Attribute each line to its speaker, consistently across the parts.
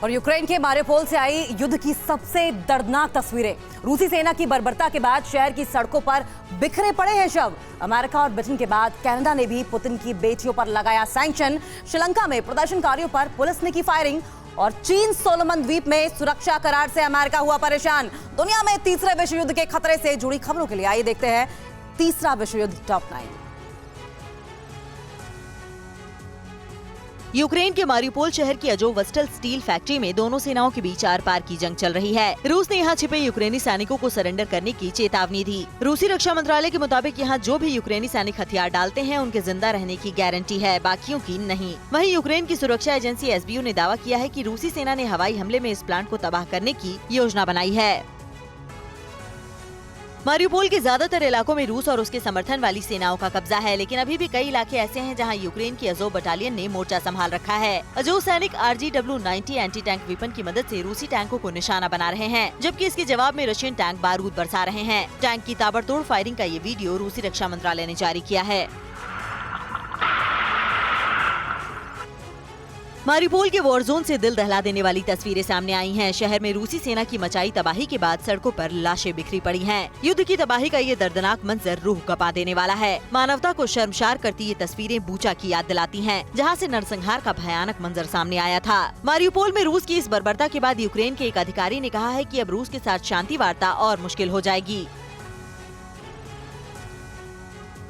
Speaker 1: और यूक्रेन के मारियोपोल से आई युद्ध की सबसे दर्दनाक तस्वीरें। रूसी सेना की बर्बरता के बाद शहर की सड़कों पर बिखरे पड़े हैं शव। अमेरिका और ब्रिटेन के बाद कनाडा ने भी पुतिन की बेटियों पर लगाया सैंक्शन। श्रीलंका में प्रदर्शनकारियों पर पुलिस ने की फायरिंग और चीन सोलोमन द्वीप में सुरक्षा करार से अमेरिका हुआ परेशान। दुनिया में तीसरे विश्व युद्ध के खतरे से जुड़ी खबरों के लिए आइए देखते हैं तीसरा विश्व युद्ध टॉप 9।
Speaker 2: यूक्रेन के मारियोपोल शहर की अजोवस्टल स्टील फैक्ट्री में दोनों सेनाओं के बीच आर पार की जंग चल रही है। रूस ने यहाँ छिपे यूक्रेनी सैनिकों को सरेंडर करने की चेतावनी दी। रूसी रक्षा मंत्रालय के मुताबिक यहाँ जो भी यूक्रेनी सैनिक हथियार डालते हैं उनके जिंदा रहने की गारंटी है, बाकियों की नहीं। वहीं यूक्रेन की सुरक्षा एजेंसी एसबीयू ने दावा किया है कि रूसी सेना ने हवाई हमले में इस प्लांट को तबाह करने की योजना बनाई है। मारियोपोल के ज्यादातर इलाकों में रूस और उसके समर्थन वाली सेनाओं का कब्जा है, लेकिन अभी भी कई इलाके ऐसे हैं जहां यूक्रेन की अजोव बटालियन ने मोर्चा संभाल रखा है। अजोव सैनिक RGW-90 एंटी टैंक वेपन की मदद से रूसी टैंकों को निशाना बना रहे हैं, जबकि इसके जवाब में रशियन टैंक बारूद बरसा रहे हैं। टैंक की ताबड़तोड़ फायरिंग का ये वीडियो रूसी रक्षा मंत्रालय ने जारी किया है। मारियोपोल के वॉर जोन से दिल दहला देने वाली तस्वीरें सामने आई हैं। शहर में रूसी सेना की मचाई तबाही के बाद सड़कों पर लाशें बिखरी पड़ी हैं। युद्ध की तबाही का ये दर्दनाक मंजर रूह कपा देने वाला है। मानवता को शर्मसार करती ये तस्वीरें बूचा की याद दिलाती हैं, जहां से नरसंहार का भयानक मंजर सामने आया था। मारियोपोल में रूस की इस बर्बरता के बाद यूक्रेन के एक अधिकारी ने कहा है कि अब रूस के साथ शांति वार्ता और मुश्किल हो जाएगी।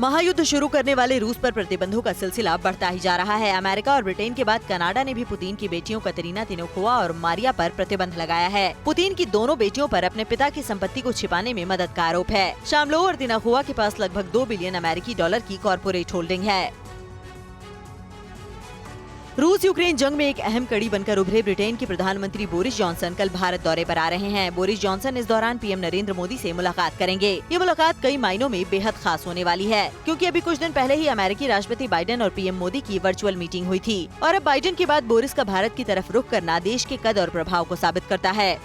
Speaker 2: महायुद्ध शुरू करने वाले रूस पर प्रतिबंधों का सिलसिला बढ़ता ही जा रहा है। अमेरिका और ब्रिटेन के बाद कनाडा ने भी पुतिन की बेटियों कतरीना तिमोशेंको और मारिया पर प्रतिबंध लगाया है। पुतिन की दोनों बेटियों पर अपने पिता की संपत्ति को छिपाने में मदद का आरोप है। शामलोव और तिमोशेंको के पास लगभग 2 बिलियन अमेरिकी डॉलर की कॉर्पोरेट होल्डिंग है। रूस यूक्रेन जंग में एक अहम कड़ी बनकर उभरे ब्रिटेन के प्रधानमंत्री बोरिस जॉनसन कल भारत दौरे पर आ रहे हैं। बोरिस जॉनसन इस दौरान पीएम नरेंद्र मोदी से मुलाकात करेंगे। ये मुलाकात कई मायनों में बेहद खास होने वाली है, क्योंकि अभी कुछ दिन पहले ही अमेरिकी राष्ट्रपति बाइडेन और पीएम मोदी की वर्चुअल मीटिंग हुई थी और अब बाइडेन के बाद बोरिस का भारत की तरफ रुख करना देश के कद और प्रभाव को साबित करता है।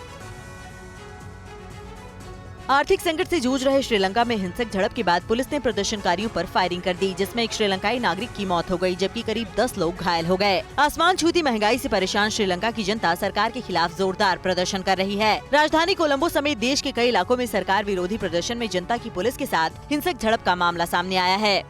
Speaker 2: आर्थिक संकट से जूझ रहे श्रीलंका में हिंसक झड़प के बाद पुलिस ने प्रदर्शनकारियों पर फायरिंग कर दी, जिसमें एक श्रीलंकाई नागरिक की मौत हो गई, जबकि करीब 10 लोग घायल हो गए। आसमान छूती महंगाई से परेशान श्रीलंका की जनता सरकार के खिलाफ जोरदार प्रदर्शन कर रही है। राजधानी कोलंबो समेत देश के कई इलाकों में सरकार विरोधी प्रदर्शन में जनता की पुलिस के साथ हिंसक झड़प का मामला सामने आया है।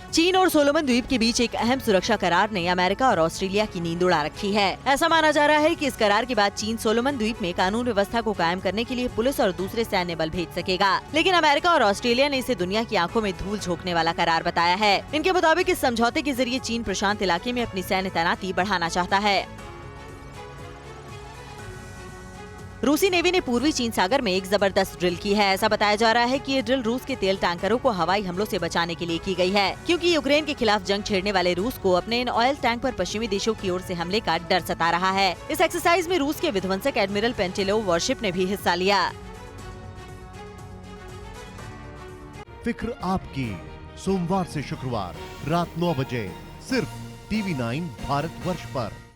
Speaker 2: चीन और सोलोमन द्वीप के बीच एक अहम सुरक्षा करार ने अमेरिका और ऑस्ट्रेलिया की नींद उड़ा रखी है। ऐसा माना जा रहा है कि इस करार के बाद चीन सोलोमन द्वीप में कानून व्यवस्था को कायम करने के लिए पुलिस और दूसरे सैन्य बल भेज सकेगा, लेकिन अमेरिका और ऑस्ट्रेलिया ने इसे दुनिया की आंखों में धूल झोंकने वाला करार बताया है। इनके मुताबिक इस समझौते के जरिए चीन प्रशांत इलाके में अपनी सैन्य तैनाती बढ़ाना चाहता है। रूसी नेवी ने पूर्वी चीन सागर में एक जबरदस्त ड्रिल की है। ऐसा बताया जा रहा है कि ये ड्रिल रूस के तेल टैंकरों को हवाई हमलों से बचाने के लिए की गई है, क्योंकि यूक्रेन के खिलाफ जंग छेड़ने वाले रूस को अपने इन ऑयल टैंक पर पश्चिमी देशों की ओर से हमले का डर सता रहा है। इस एक्सरसाइज में रूस के विध्वंसक एडमिरल पेंटेलोव वॉरशिप ने भी हिस्सा लिया।
Speaker 3: फिक्र आपकी, सोमवार से शुक्रवार रात 9 बजे सिर्फ TV9 भारतवर्ष पर।